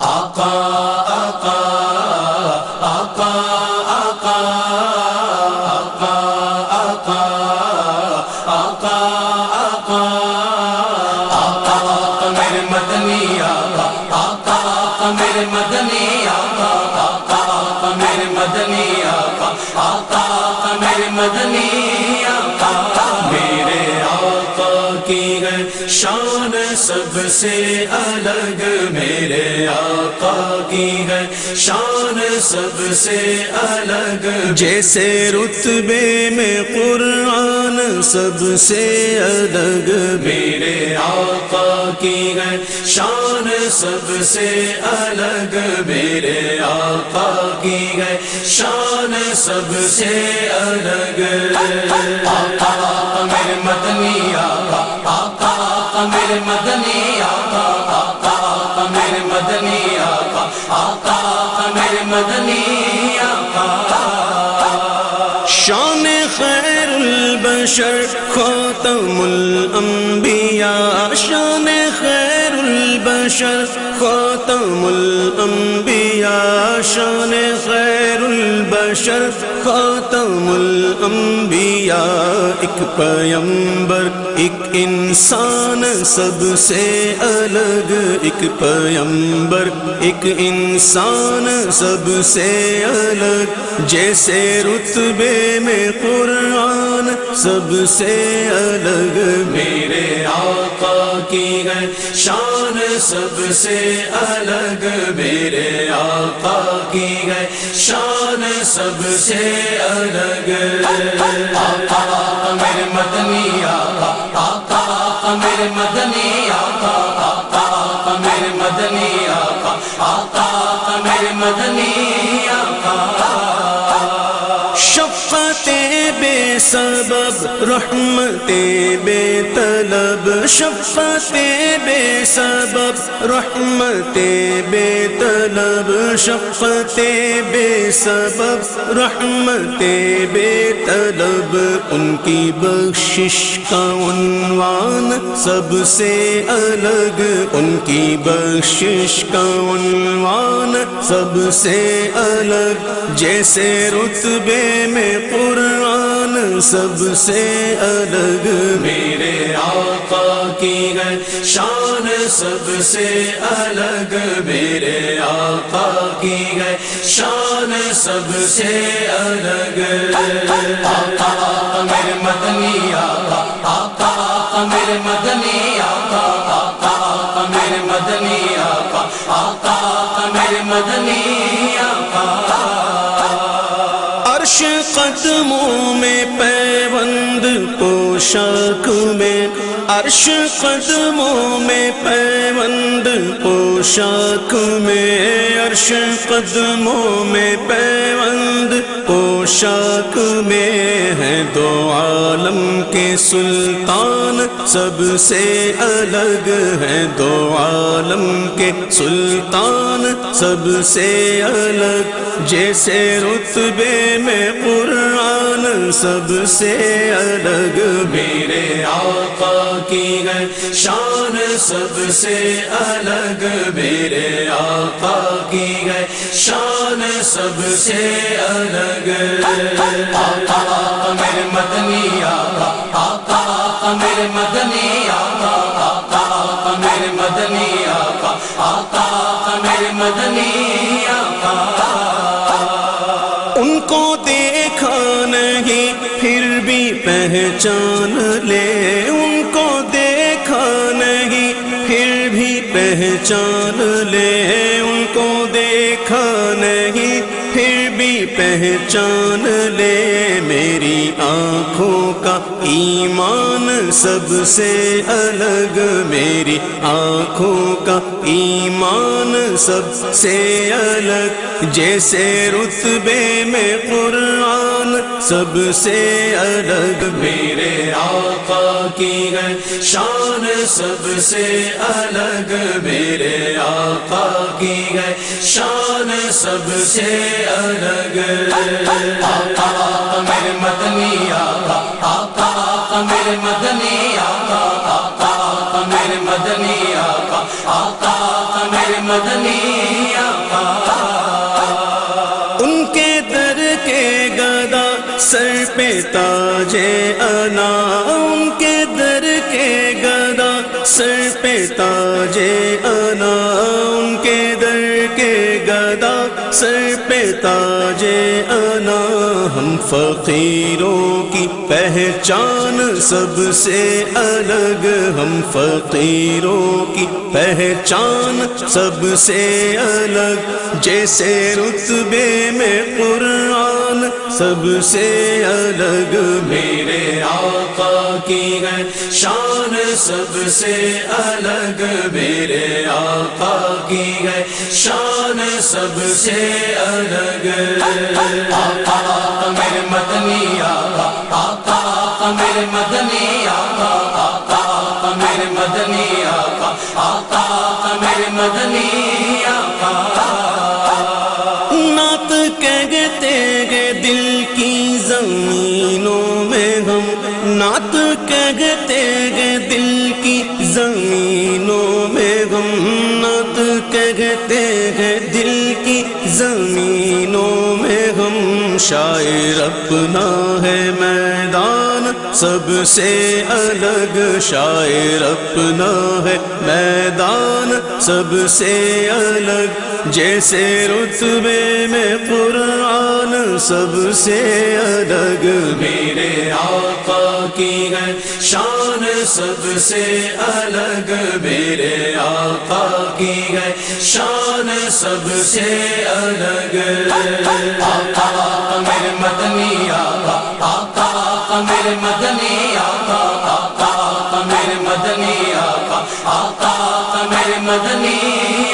آقا آقا آقا آقا آقا آقا آقا آقا آقا آقا میرے مدنی آقا آقا آقا میرے مدنی آقا آقا آقا میرے مدنی آقا آقا آقا میرے مدنی آقا میرے آقا کی ہے شان سب سے الگ میرے آقا کی ہے شان سب سے الگ جیسے رتبے میں قرآن سب سے الگ میرے آقا کی ہے شان سب سے الگ میرے آقا کی ہے شان سب سے الگ آقا آقا میرے مدنی آقا آقا آقا میرے مدنی آقا آقا آقا میرے مدنی آقا آقا آقا میرے مدنی آقا شان خیر البشر خاتم الانبیاء شان خیر البشر خاتم الانبیاء شان خیر البشر خاتم الانبیاء ایک پیمبر ایک انسان سب سے الگ ایک پیمبر ایک انسان سب سے الگ جیسے رتبے میں قرآن سب سے الگ میرے آقا کی ہے شان سب سے الگ میرے آقا کی ہے شان سب سے الگ آقا آقا میرے مدنی آقا آقا آقا میرے مدنی آقا آقا آقا میرے مدنی آقا آقا آقا میرے مدنی آقا شفقت بے سبب رحمت بے طلب شفقت بے سبب رحمت بے طلب شفقت بے سبب رحمت بے طلب ان کی بخشش کا عنوان سب سے الگ ان کی بخشش کا عنوان سب سے الگ جیسے رتبے میں قرآن سب سے الگ میرے آقا کی ہے شان سب سے الگ میرے آقا کی ہے شان سب سے الگ آقا آقا میرے مدنی آقا آقا آقا میرے مدنی آقا آقا آقا میرے مدنی آقا آقا آقا میرے مدنی آقا عرش قدموں میں پیوند پوشاک میں عرش قدموں میں پیوند پوشاک میں عرش قدموں میں پیوند پوشاک میں ہے دو عالم کے سلطان سب سے الگ ہے دو عالم کے سلطان سب سے الگ جیسے رتبے میں قرآن سب سے الگ میرے آقا کی ہے شان سب سے الگ میرے آقا کی ہے شان سب سے الگ آقا آقا میرے مدنی آقا آقا آقا میرے مدنی آقا آقا آقا میرے مدنی آقا آقا آقا میرے مدنی آقا ان کو دیکھا نہیں پھر بھی پہچان لے ان کو دیکھا نہیں پھر بھی پہچان لے ان کو دیکھا نہیں پھر بھی پہچان لے میری آنکھوں کا ایمان سب سے الگ میری آنکھوں کا ایمان سب سے الگ جیسے رتبے میں قرآن سب سے الگ میرے آقا کی ہے شان سب سے الگ میرے آقا کی ہے شان سب سے الگ آقا آقا میرے مدنی آقا آقا آقا میرے مدنی آقا آقا آقا میرے مدنی آقا آقا آقا میرے مدنی سر پہ تاج انا، ان کے در کے گدا سر پہ تاج انا، ان کے در کے گدا سر پہ تاج انا، ہم فقیروں کی پہچان سب سے الگ، ہم فقیروں کی پہچان سب سے الگ، جیسے رتبے میں قرآن سب سے الگ، میرے آقا کی ہے شان سب سے الگ، میرے آقا کی ہے شان سب سے الگ، آقا میرے مدنی آقا، آقا میرے مدنی آقا، آقا میرے مدنی آقا، آقا میرے مدنی آقا، نعت کہتے ہیں دل کی زمینوں میں ہم، نعت کہتے ہیں دل کی زمینوں میں ہم، نعت کہتے ہیں دل کی زمینوں میں ہم، شاعر اپنا ہے میدان سب سے الگ، شاعر اپنا ہے میدان سب سے الگ، جیسے رتبے میں قرآن سب سے الگ، میرے آقا کی ہے شان سب سے الگ، میرے آقا کی ہے شان سب سے الگ، آقا میرے مدنی آقا، آقا میرے مدنی آقا، آقا میرے مدنی آقا، آقا میرے مدنی